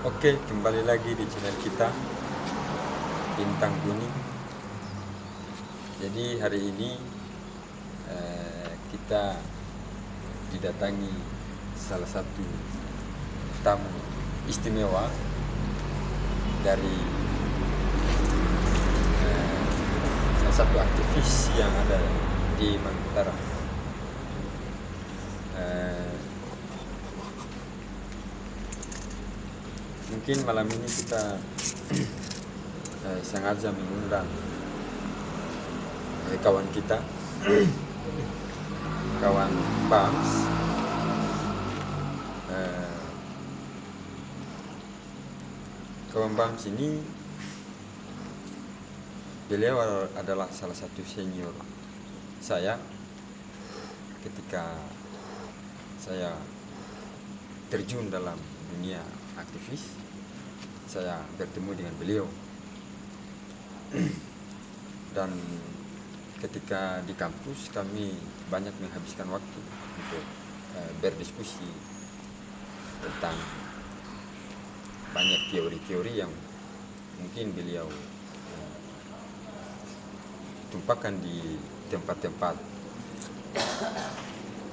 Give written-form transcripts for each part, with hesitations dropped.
Oke, kembali lagi di channel kita Bintang Kuning. Jadi hari ini kita didatangi salah satu tamu istimewa dari salah satu aktivis yang ada di Maluku Utara. Mungkin malam ini kita sengaja mengundang kawan kita, kawan Bams. Kawan Bams ini, beliau adalah salah satu senior saya ketika saya terjun dalam dunia aktivis. Saya bertemu dengan beliau dan ketika di kampus kami banyak menghabiskan waktu untuk berdiskusi tentang banyak teori-teori yang mungkin beliau tumpahkan di tempat-tempat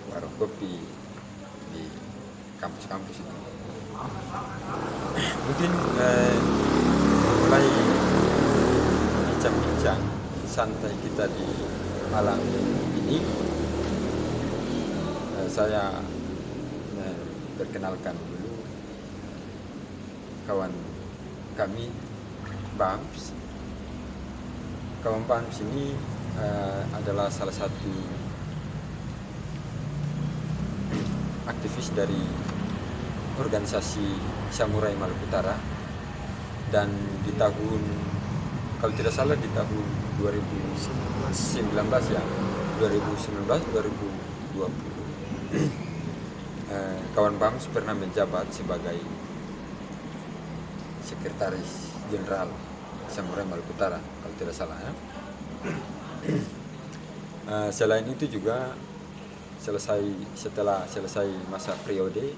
warung kopi di kampus-kampus itu. Mungkin mulai bincang-bincang santai kita di malam ini, saya perkenalkan dulu kawan kami, Bams. Kawan Bams ini adalah salah satu aktivis dari organisasi Samurai Maluku Utara, dan di tahun, kalau tidak salah di tahun 2019 ya, 2019-2020 kawan Bams pernah menjabat sebagai sekretaris jenderal Samurai Maluku Utara, kalau tidak salah ya. Selain itu juga setelah selesai masa periode,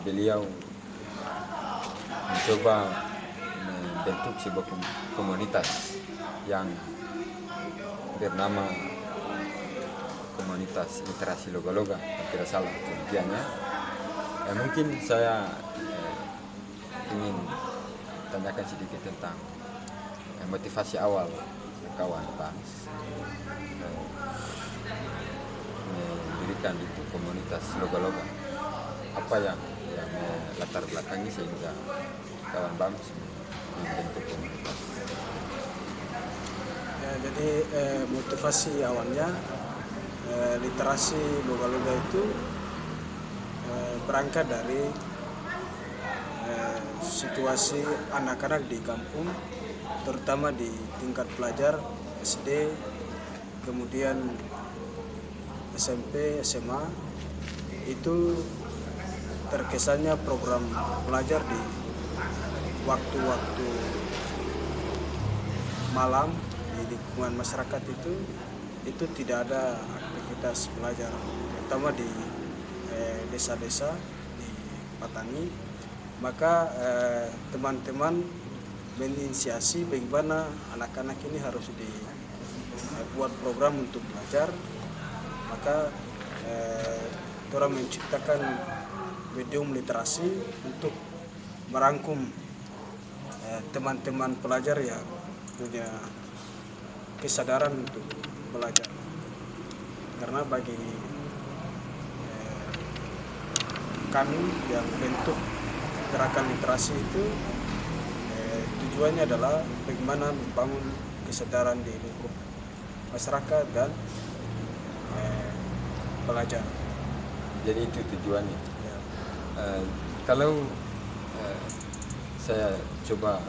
beliau mencoba membentuk sebuah komunitas yang bernama Komunitas Literasi Loga-Loga, kalau tidak salah penelitiannya. Mungkin saya ingin tanyakan sedikit tentang motivasi awal kawan Bams mendirikan itu komunitas Loga-Loga. Apa yang latar belakangi sehingga kawan Bams membentuk komunitas? Ya, jadi motivasi awalnya literasi Loga-Loga itu berangkat dari situasi anak-anak di kampung, terutama di tingkat pelajar SD, kemudian SMP, SMA, itu terkesannya program belajar di waktu-waktu malam di lingkungan masyarakat itu tidak ada aktivitas belajar, terutama di desa-desa di Patani. Maka teman-teman menginisiasi bagaimana anak-anak ini harus dibuat program untuk belajar. Maka orang menciptakan medium literasi untuk merangkum teman-teman pelajar yang punya kesadaran untuk belajar. Karena bagi kami yang bentuk gerakan literasi itu tujuannya adalah bagaimana membangun kesadaran di lingkup masyarakat dan pelajar. Jadi itu tujuannya. Ya. Kalau saya coba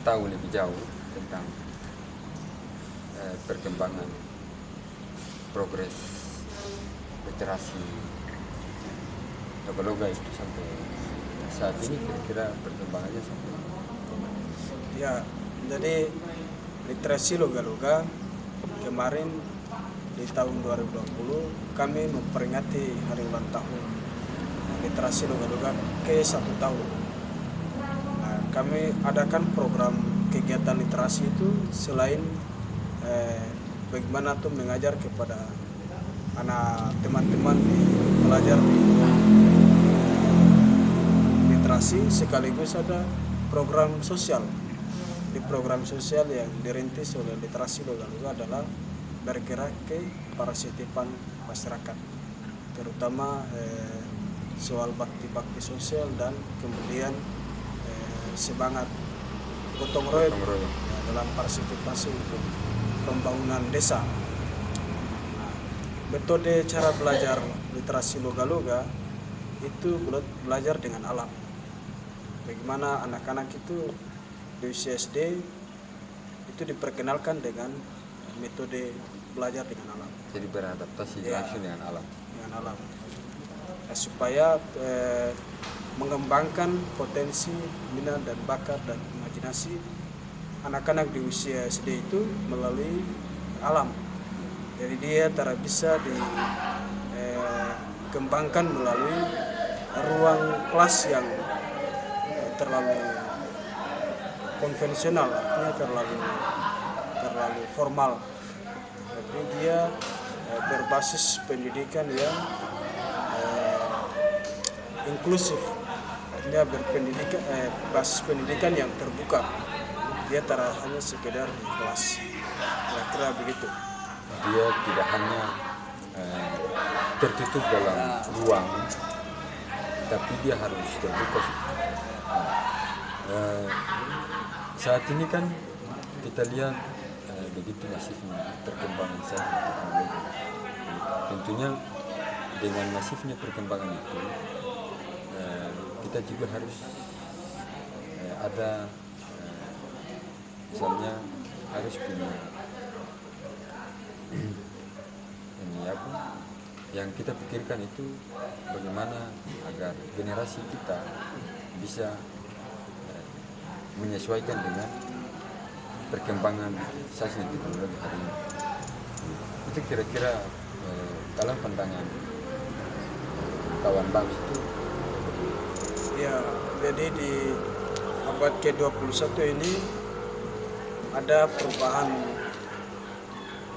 tahu lebih jauh tentang perkembangan progres literasi Loga-Loga itu sampai saat ini, kira-kira perkembangannya sampai. Ya, jadi literasi Loga-Loga kemarin di tahun 2020 kami memperingati hari ulang tahun literasi loga-loga ke 1 tahun. Nah, kami adakan program kegiatan literasi itu selain bagaimana tuh mengajar kepada anak teman-teman di pelajar di literasi, sekaligus ada program sosial. Di program sosial yang dirintis oleh literasi loga-loga adalah bergerak ke parasitipan masyarakat, terutama soal bakti-bakti sosial dan kemudian semangat gotong royong dalam partisipasi untuk pembangunan desa. Metode cara belajar literasi loga-loga itu belajar dengan alam. Bagaimana anak-anak itu di usia SD itu diperkenalkan dengan metode belajar dengan alam. Jadi beradaptasi langsung dengan alam. Dengan alam. Nah, supaya mengembangkan potensi minat dan bakat dan imajinasi anak-anak di usia SD itu melalui alam. Jadi dia tidak bisa dikembangkan melalui ruang kelas yang terlalu konvensional, artinya terlalu formal. Tapi dia berbasis pendidikan yang inklusif, artinya basis pendidikan yang terbuka. Dia tidak hanya sekedar di kelas, kira-kira begitu. Dia tidak hanya tertutup dalam ruang, tapi dia harus terbuka. Saat ini kan kita lihat begitu masifnya perkembangan sains dan teknologi. Tentunya dengan masifnya perkembangan itu kita juga harus ada misalnya harus punya ini apa yang kita pikirkan itu bagaimana agar generasi kita bisa menyesuaikan dengan perkembangan sains dan teknologi hari ini. Itu kira-kira dalam pandangan kawan Bang itu. Ya, jadi di abad ke-21 ini ada perubahan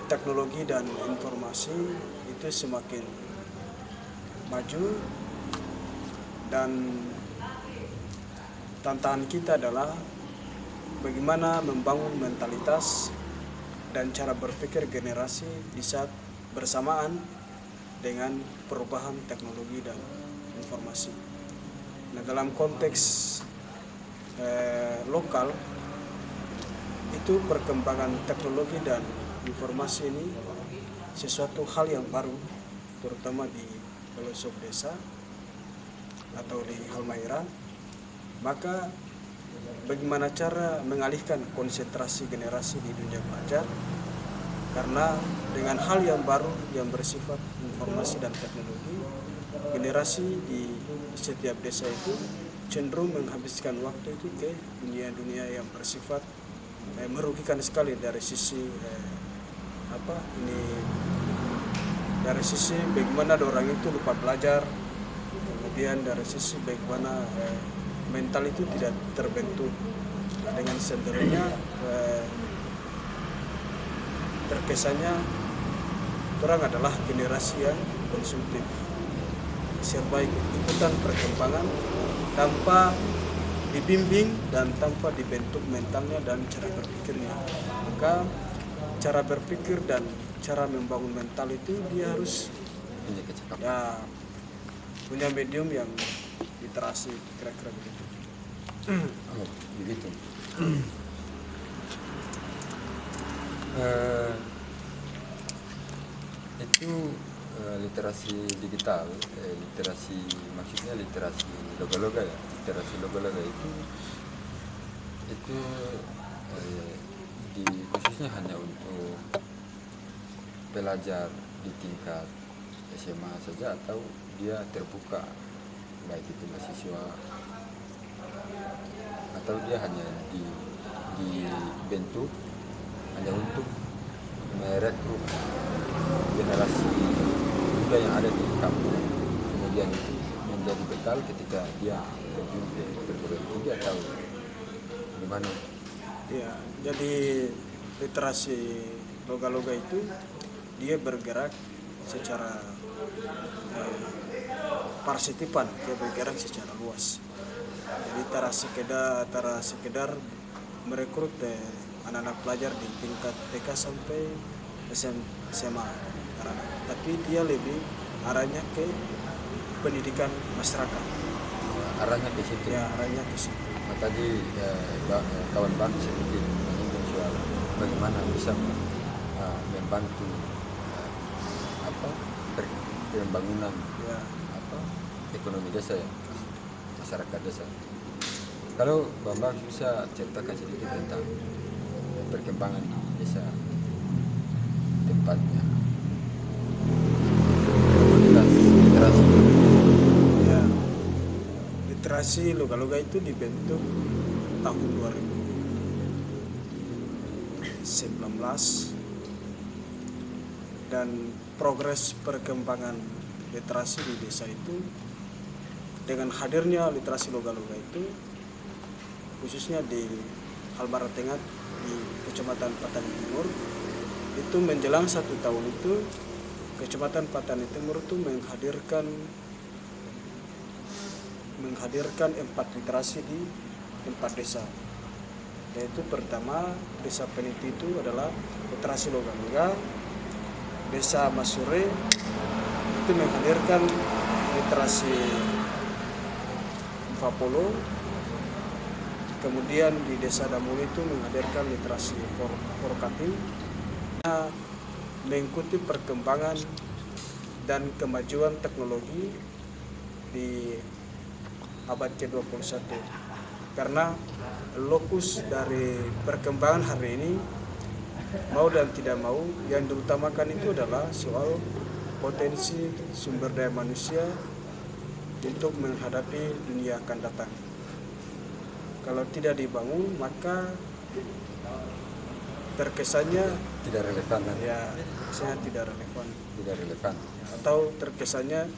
teknologi dan informasi itu semakin maju, dan tantangan kita adalah bagaimana membangun mentalitas dan cara berpikir generasi di saat bersamaan dengan perubahan teknologi dan informasi. Nah, dalam konteks lokal itu perkembangan teknologi dan informasi ini sesuatu hal yang baru, terutama di pelosok desa atau di Halmahera. Maka bagaimana cara mengalihkan konsentrasi generasi di dunia belajar, karena dengan hal yang baru yang bersifat informasi dan teknologi, generasi di setiap desa itu cenderung menghabiskan waktu itu ke dunia-dunia yang bersifat merugikan sekali dari sisi dari sisi bagaimana orang itu lupa belajar, kemudian dari sisi bagaimana mental itu tidak terbentuk. Dengan sendirinya terkesannya orang adalah generasi yang konsumtif, serba ikutan perkembangan tanpa dibimbing dan tanpa dibentuk mentalnya dan cara berpikirnya. Maka cara berpikir dan cara membangun mental itu dia harus punya medium yang literasi, kira-kira begitu. Oh, begitu. Itu literasi digital, literasi maksudnya literasi loga-loga ya. Literasi loga-loga itu khususnya hanya untuk pelajar di tingkat SMA saja, atau dia terbuka baik itu mahasiswa, atau dia hanya dibentuk hanya untuk merekrut generasi muda yang ada di kampung, kemudian itu menjadi bekal bekal ketika dia terjun ke perguruan tinggi atau gimana? Ya, jadi literasi loga-loga itu dia bergerak secara parsitifan, dia bergerak secara luas. Jadi tara sekedar merekrut anak-anak pelajar di tingkat TK sampai SMA, tapi dia lebih arahnya ke pendidikan masyarakat. Arahnya ke situ. Ya, arahnya ke situ. Nah, tadi kawan Bang sedikit menyinggung soal bagaimana bisa membantu pembangunan Ya, ekonomi desa ya, masyarakat desa. Kalau Bambang bisa ceritakan sedikit tentang perkembangan di desa tempatnya literasi. ya. Literasi loga-loga itu dibentuk tahun 2019 dan progres perkembangan literasi di desa itu dengan hadirnya literasi loga-loga itu khususnya di Halmara Tengah di Kecamatan Patani Timur itu menjelang 1 tahun itu Kecamatan Patani Timur itu menghadirkan 4 literasi di 4 desa, yaitu pertama desa Peniti itu adalah literasi loga-loga. Desa Masure itu menghadirkan literasi Mfapolo. Kemudian di desa Damuli itu menghadirkan literasi Forkati. Mengikuti perkembangan dan kemajuan teknologi di abad ke-21. Karena lokus dari perkembangan hari ini mau dan tidak mau yang diutamakan itu adalah soal potensi sumber daya manusia untuk menghadapi dunia akan datang. Kalau tidak dibangun maka terkesannya Tidak relevan kan? ya saya tidak relevan Tidak relevan. atau terkesannya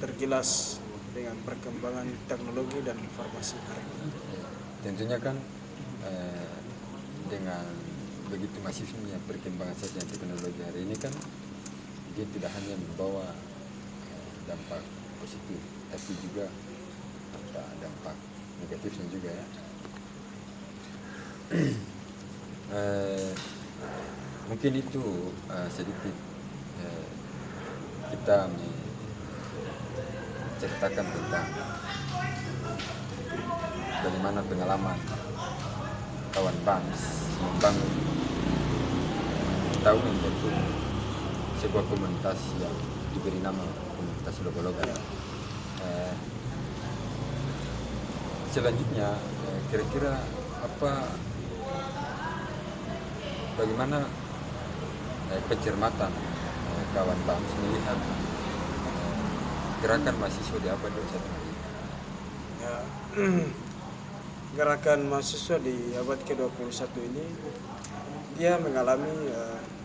tergilas dengan perkembangan teknologi dan informasi hari ini. Tentunya kan dengan begitu masifnya perkembangan saja teknologi hari ini kan dia tidak hanya membawa dampak positif tapi juga dampak negatifnya juga ya. Mungkin itu sedikit kita menceritakan tentang bagaimana pengalaman kawan Bang membangun atau membentuk sebuah komunitas yang diberi nama komunitas loga-loga. Selanjutnya kira-kira bagaimana pencermatan kawan Bang melihat gerakan mahasiswa di abad 21 ini? Ya, gerakan mahasiswa di abad ke-21 ini dia mengalami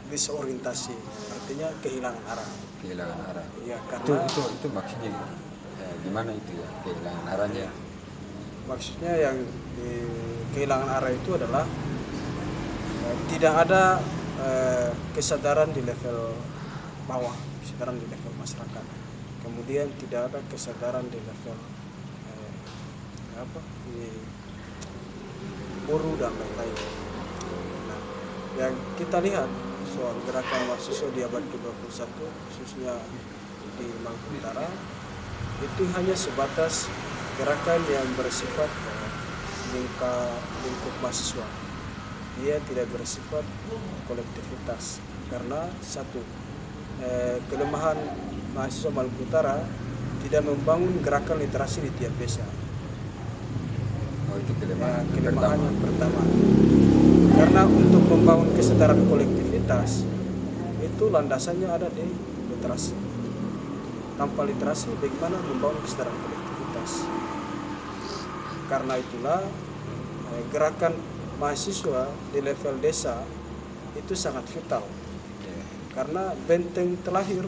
disorientasi, artinya kehilangan arah. Kehilangan arah. Ya, karena Itu maksudnya gimana itu ya kehilangan arahnya? maksudnya yang kehilangan arah itu adalah tidak ada kesadaran di level bawah, kesadaran di level masyarakat. Kemudian tidak ada kesadaran di level guru dan lain-lain. Nah, yang kita lihat soal gerakan mahasiswa di abad ke-21 khususnya di Maluku Utara itu hanya sebatas gerakan yang bersifat lingkup mahasiswa. Dia tidak bersifat kolektivitas karena satu kelemahan mahasiswa Maluku Utara tidak membangun gerakan literasi di tiap desa. Itu kelemahan yang pertama. Karena untuk membangun kesadaran kolektivitas itu landasannya ada di literasi. Tanpa literasi bagaimana membangun kesadaran kolektivitas? Karena itulah gerakan mahasiswa di level desa itu sangat vital. Karena benteng terlahir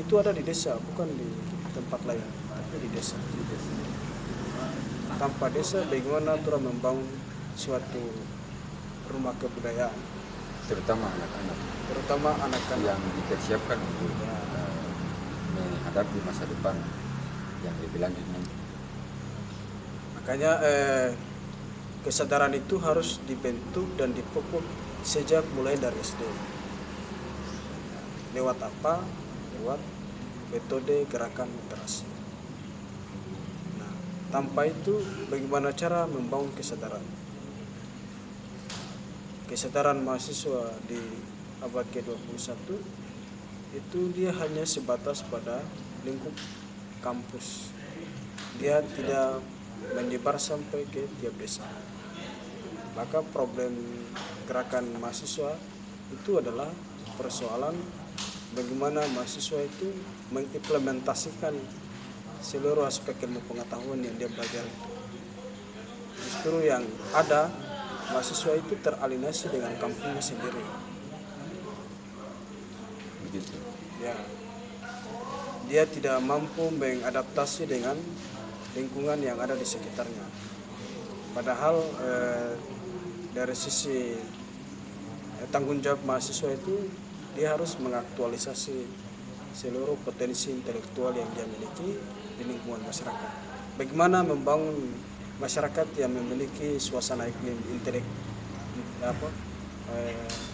itu ada di desa, bukan di tempat lain, tapi di desa. Tanpa desa, bagaimana orang membangun suatu rumah kebudayaan, terutama anak-anak terutama anak-anak. yang dipersiapkan untuk menghadapi masa depan yang lebih lanjut nanti. Makanya kesadaran itu harus dibentuk dan dipupuk sejak mulai dari SD. Lewat apa? Lewat metode gerakan literasi. Nah, tanpa itu bagaimana cara membangun kesadaran? Kesadaran mahasiswa di abad ke-21 itu dia hanya sebatas pada lingkup kampus. Dia tidak menyebar sampai ke tiap desa. Maka problem gerakan mahasiswa itu adalah persoalan bagaimana mahasiswa itu mengimplementasikan seluruh aspek ilmu pengetahuan yang dia belajar itu. Justru yang ada, mahasiswa itu teralinasi dengan kampungnya sendiri. Begitu. Ya, dia tidak mampu mengadaptasi dengan lingkungan yang ada di sekitarnya. Padahal dari sisi tanggung jawab mahasiswa itu dia harus mengaktualisasi seluruh potensi intelektual yang dia miliki di lingkungan masyarakat. Bagaimana membangun masyarakat yang memiliki suasana iklim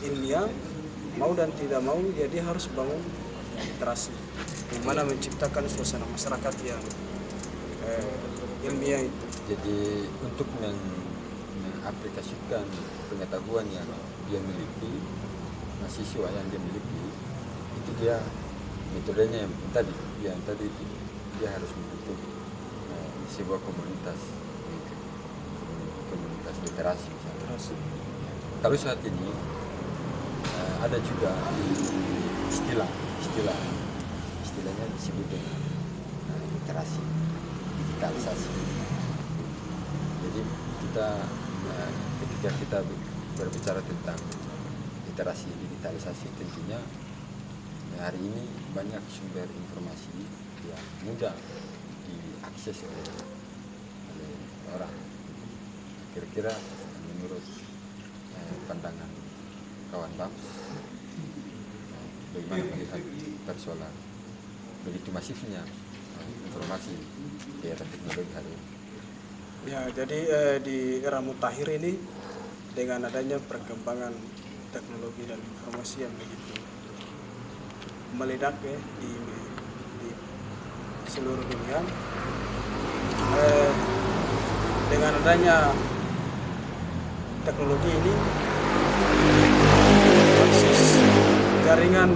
ilmiah, mau dan tidak mau ya dia harus bangun literasi. Bagaimana menciptakan suasana masyarakat yang ilmiah itu. Jadi untuk mengaplikasikan pengetahuan yang dia miliki, mahasiswa yang dia miliki, itu dia metodenya yang tadi itu dia harus membentuk sebuah komunitas literasi misalnya. Kalau saat ini ada juga istilahnya disebut dengan literasi, digitalisasi. Jadi ketika kita berbicara tentang literasi digitalisasi, tentunya hari ini banyak sumber informasi yang mudah diakses oleh orang. Kira-kira menurut pandangan kawan Bams, bagaimana melihat persoalan begitu masifnya informasi di era teknologi hari ini? Ya, jadi di era mutakhir ini dengan adanya perkembangan teknologi dan informasi yang begitu meledak ya di seluruh dunia, dengan adanya teknologi ini akses jaringan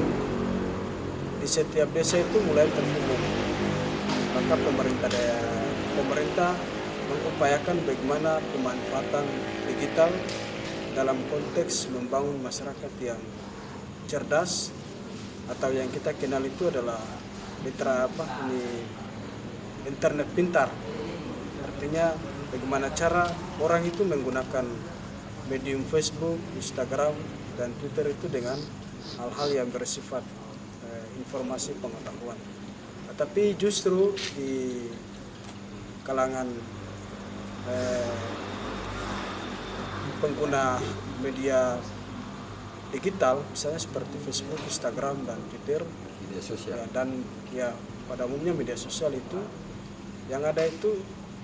di setiap desa itu mulai terhubung. Maka pemerintah mengupayakan bagaimana pemanfaatan digital dalam konteks membangun masyarakat yang cerdas, atau yang kita kenal itu adalah internet pintar. Artinya bagaimana cara orang itu menggunakan medium Facebook, Instagram, dan Twitter itu dengan hal-hal yang bersifat informasi pengetahuan. Tapi justru di kalangan pengguna media digital, misalnya seperti Facebook, Instagram, dan Twitter, Media sosial. dan ya pada umumnya media sosial itu yang ada itu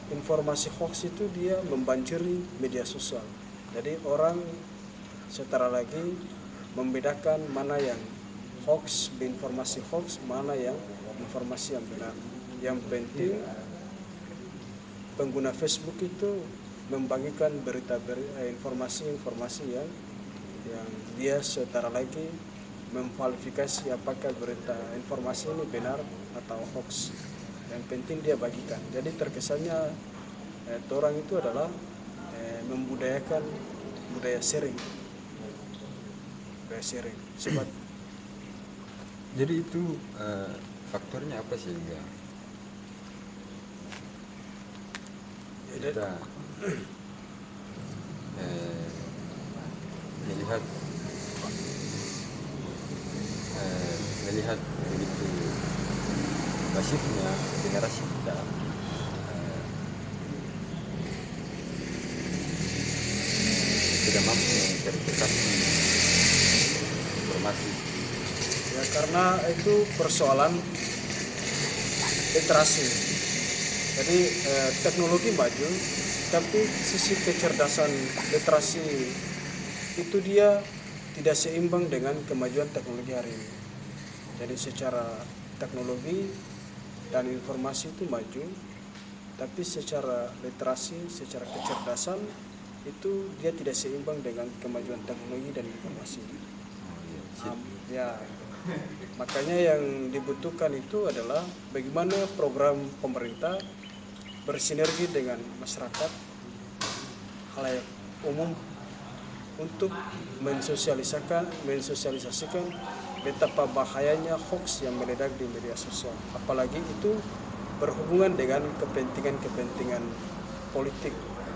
informasi hoax itu dia membanjiri media sosial. Jadi orang setara lagi membedakan mana yang hoax, informasi hoax, mana yang informasi yang benar. Yang penting pengguna Facebook itu membagikan informasi-informasi yang dia setara lagi memkualifikasi apakah berita informasi ini benar atau hoax. Yang penting dia bagikan. Jadi terkesannya orang itu adalah membudayakan budaya sharing. Sebab Jadi itu faktornya apa sehingga kita melihat begitu masifnya generasi kita tidak mampu memverifikasi informasi. Ya, karena itu persoalan literasi. Jadi teknologi maju, tapi sisi kecerdasan literasi itu dia tidak seimbang dengan kemajuan teknologi hari ini. Jadi secara teknologi dan informasi itu maju, tapi secara literasi, secara kecerdasan itu dia tidak seimbang dengan kemajuan teknologi dan informasi. Ya, makanya yang dibutuhkan itu adalah bagaimana program pemerintah bersinergi dengan masyarakat khalayak umum untuk mensosialisasikan betapa bahayanya hoax yang meledak di media sosial. Apalagi itu berhubungan dengan kepentingan-kepentingan politik